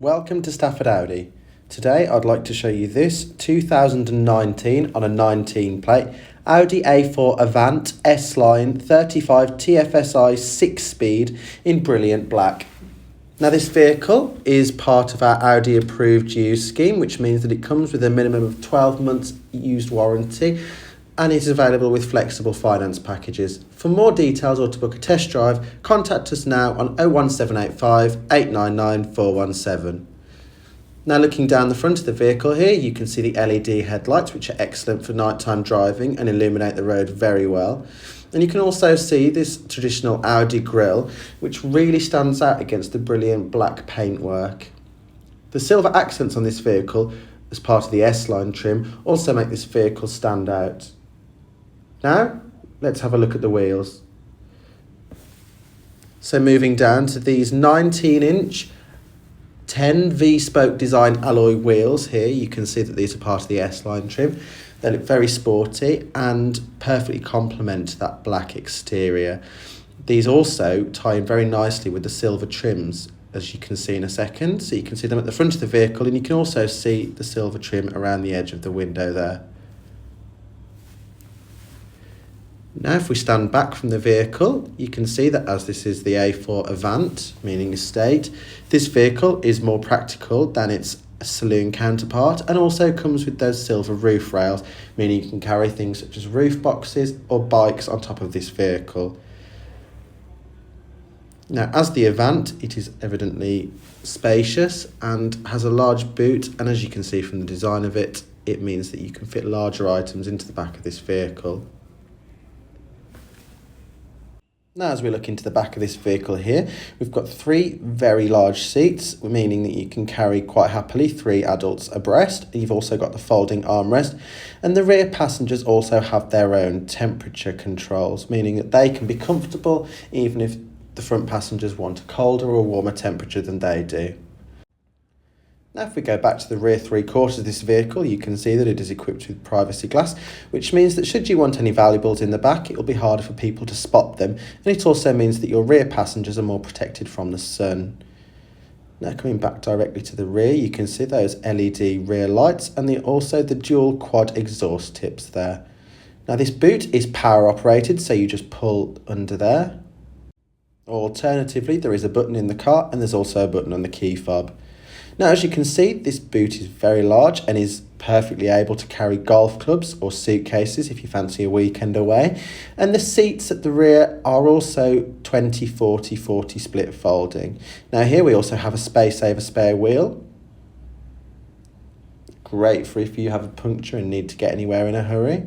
Welcome to Stafford Audi. Today I'd like to show you this 2019 on a 19 plate Audi A4 Avant S-Line 35 TFSI 6-speed in brilliant black. Now this vehicle is part of our Audi approved used scheme, which means that it comes with a minimum of 12 months used warranty and it is available with flexible finance packages. For more details or to book a test drive, contact us now on 01785 899 417. Now looking down the front of the vehicle here, you can see the LED headlights, which are excellent for nighttime driving and illuminate the road very well. And you can also see this traditional Audi grille, which really stands out against the brilliant black paintwork. The silver accents on this vehicle, as part of the S-Line trim, also make this vehicle stand out. Now, let's have a look at the wheels. So moving down to these 19-inch 10 V-spoke design alloy wheels here, you can see that these are part of the S-Line trim. They look very sporty and perfectly complement that black exterior. These also tie in very nicely with the silver trims, as you can see in a second. So you can see them at the front of the vehicle, and you can also see the silver trim around the edge of the window there. Now if we stand back from the vehicle, you can see that as this is the A4 Avant, meaning estate, this vehicle is more practical than its saloon counterpart and also comes with those silver roof rails, meaning you can carry things such as roof boxes or bikes on top of this vehicle. Now as the Avant, it is evidently spacious and has a large boot, and as you can see from the design of it, it means that you can fit larger items into the back of this vehicle. Now as we look into the back of this vehicle here, we've got 3 very large seats, meaning that you can carry quite happily 3 adults abreast. You've also got the folding armrest, and the rear passengers also have their own temperature controls, meaning that they can be comfortable even if the front passengers want a colder or warmer temperature than they do. Now if we go back to the rear 3/4 of this vehicle, you can see that it is equipped with privacy glass, which means that should you want any valuables in the back, it will be harder for people to spot them, and it also means that your rear passengers are more protected from the sun. Now coming back directly to the rear, you can see those LED rear lights and also the dual quad exhaust tips there. Now this boot is power operated, so you just pull under there. Alternatively, there is a button in the car and there's also a button on the key fob. Now, as you can see, this boot is very large and is perfectly able to carry golf clubs or suitcases if you fancy a weekend away. And the seats at the rear are also 20-40-40 split folding. Now here we also have a space saver spare wheel. Great for if you have a puncture and need to get anywhere in a hurry.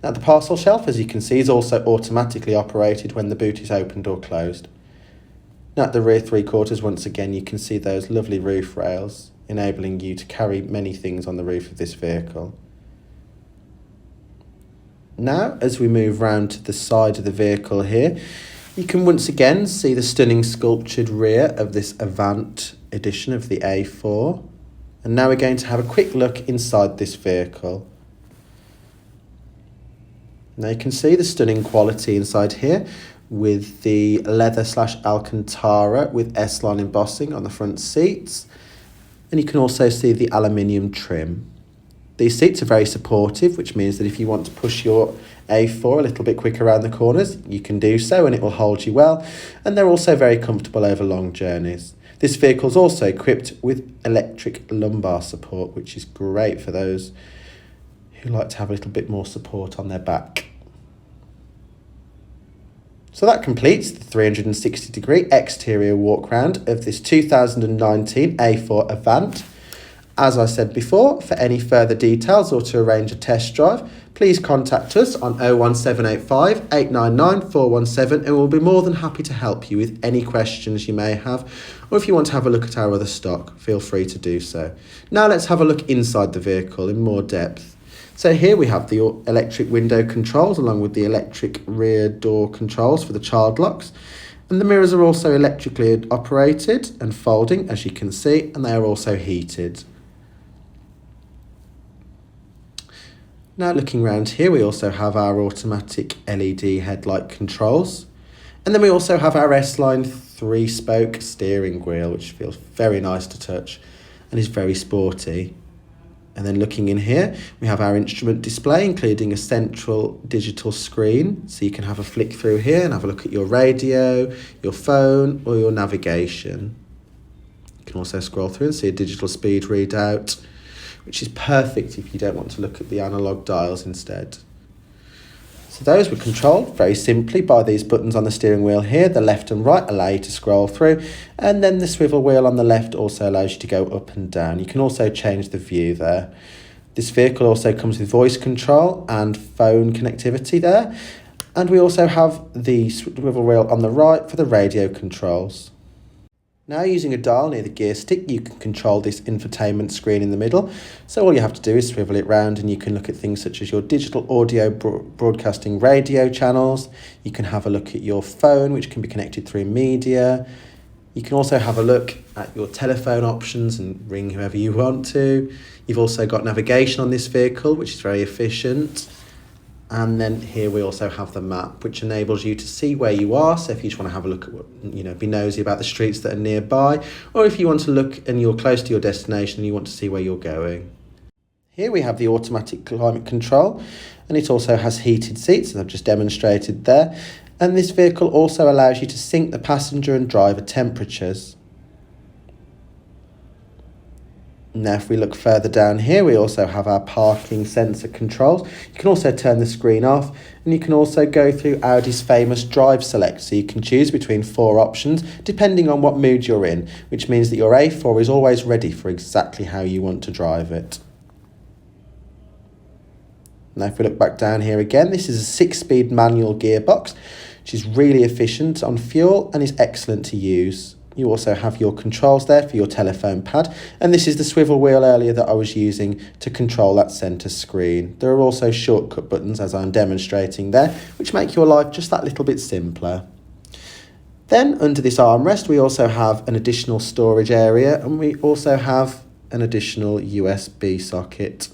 Now the parcel shelf, as you can see, is also automatically operated when the boot is opened or closed. Now at the rear 3/4, once again, you can see those lovely roof rails, enabling you to carry many things on the roof of this vehicle. Now, as we move round to the side of the vehicle here, you can once again see the stunning sculptured rear of this Avant edition of the A4. And now we're going to have a quick look inside this vehicle. Now you can see the stunning quality inside here, with the leather / Alcantara with S-Line embossing on the front seats. And you can also see the aluminium trim. These seats are very supportive, which means that if you want to push your A4 a little bit quicker around the corners, you can do so and it will hold you well. And they're also very comfortable over long journeys. This vehicle is also equipped with electric lumbar support, which is great for those who like to have a little bit more support on their back. So that completes the 360-degree exterior walk round of this 2019 A4 Avant. As I said before, for any further details or to arrange a test drive, please contact us on 01785 899 417 and we'll be more than happy to help you with any questions you may have, or if you want to have a look at our other stock, feel free to do so. Now let's have a look inside the vehicle in more depth. So here we have the electric window controls along with the electric rear door controls for the child locks. And the mirrors are also electrically operated and folding, as you can see, and they are also heated. Now looking around here, we also have our automatic LED headlight controls. And then we also have our S-Line 3-spoke steering wheel, which feels very nice to touch. and is very sporty. And then looking in here, we have our instrument display, including a central digital screen. So you can have a flick through here and have a look at your radio, your phone, or your navigation. You can also scroll through and see a digital speed readout, which is perfect if you don't want to look at the analog dials instead. So those were controlled very simply by these buttons on the steering wheel here. The left and right allow you to scroll through, and then the swivel wheel on the left also allows you to go up and down. You can also change the view there. This vehicle also comes with voice control and phone connectivity there. And we also have the swivel wheel on the right for the radio controls. Now, using a dial near the gear stick, you can control this infotainment screen in the middle. So all you have to do is swivel it round and you can look at things such as your digital audio broadcasting radio channels. You can have a look at your phone, which can be connected through media. You can also have a look at your telephone options and ring whoever you want to. You've also got navigation on this vehicle, which is very efficient. And then here we also have the map, which enables you to see where you are. So if you just want to have a look at what, be nosy about the streets that are nearby, or if you want to look and you're close to your destination and you want to see where you're going. Here we have the automatic climate control, and it also has heated seats, as I've just demonstrated there. And this vehicle also allows you to sync the passenger and driver temperatures. Now, if we look further down here, we also have our parking sensor controls. You can also turn the screen off, and you can also go through Audi's famous drive select. So you can choose between 4 options, depending on what mood you're in, which means that your A4 is always ready for exactly how you want to drive it. Now, if we look back down here again, this is a 6-speed manual gearbox, which is really efficient on fuel and is excellent to use. You also have your controls there for your telephone pad, and this is the swivel wheel earlier that I was using to control that centre screen. There are also shortcut buttons, as I'm demonstrating there, which make your life just that little bit simpler. Then under this armrest, we also have an additional storage area, and we also have an additional USB socket.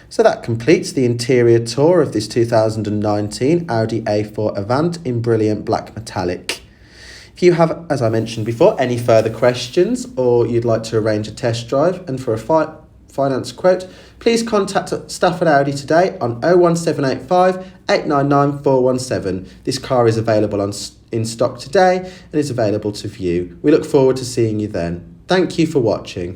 So that completes the interior tour of this 2019 Audi A4 Avant in brilliant black metallic. If you have, as I mentioned before, any further questions, or you'd like to arrange a test drive and for a finance quote, please contact Stafford Audi today on 01785 899 417. This car is available in stock today and is available to view. We look forward to seeing you then. Thank you for watching.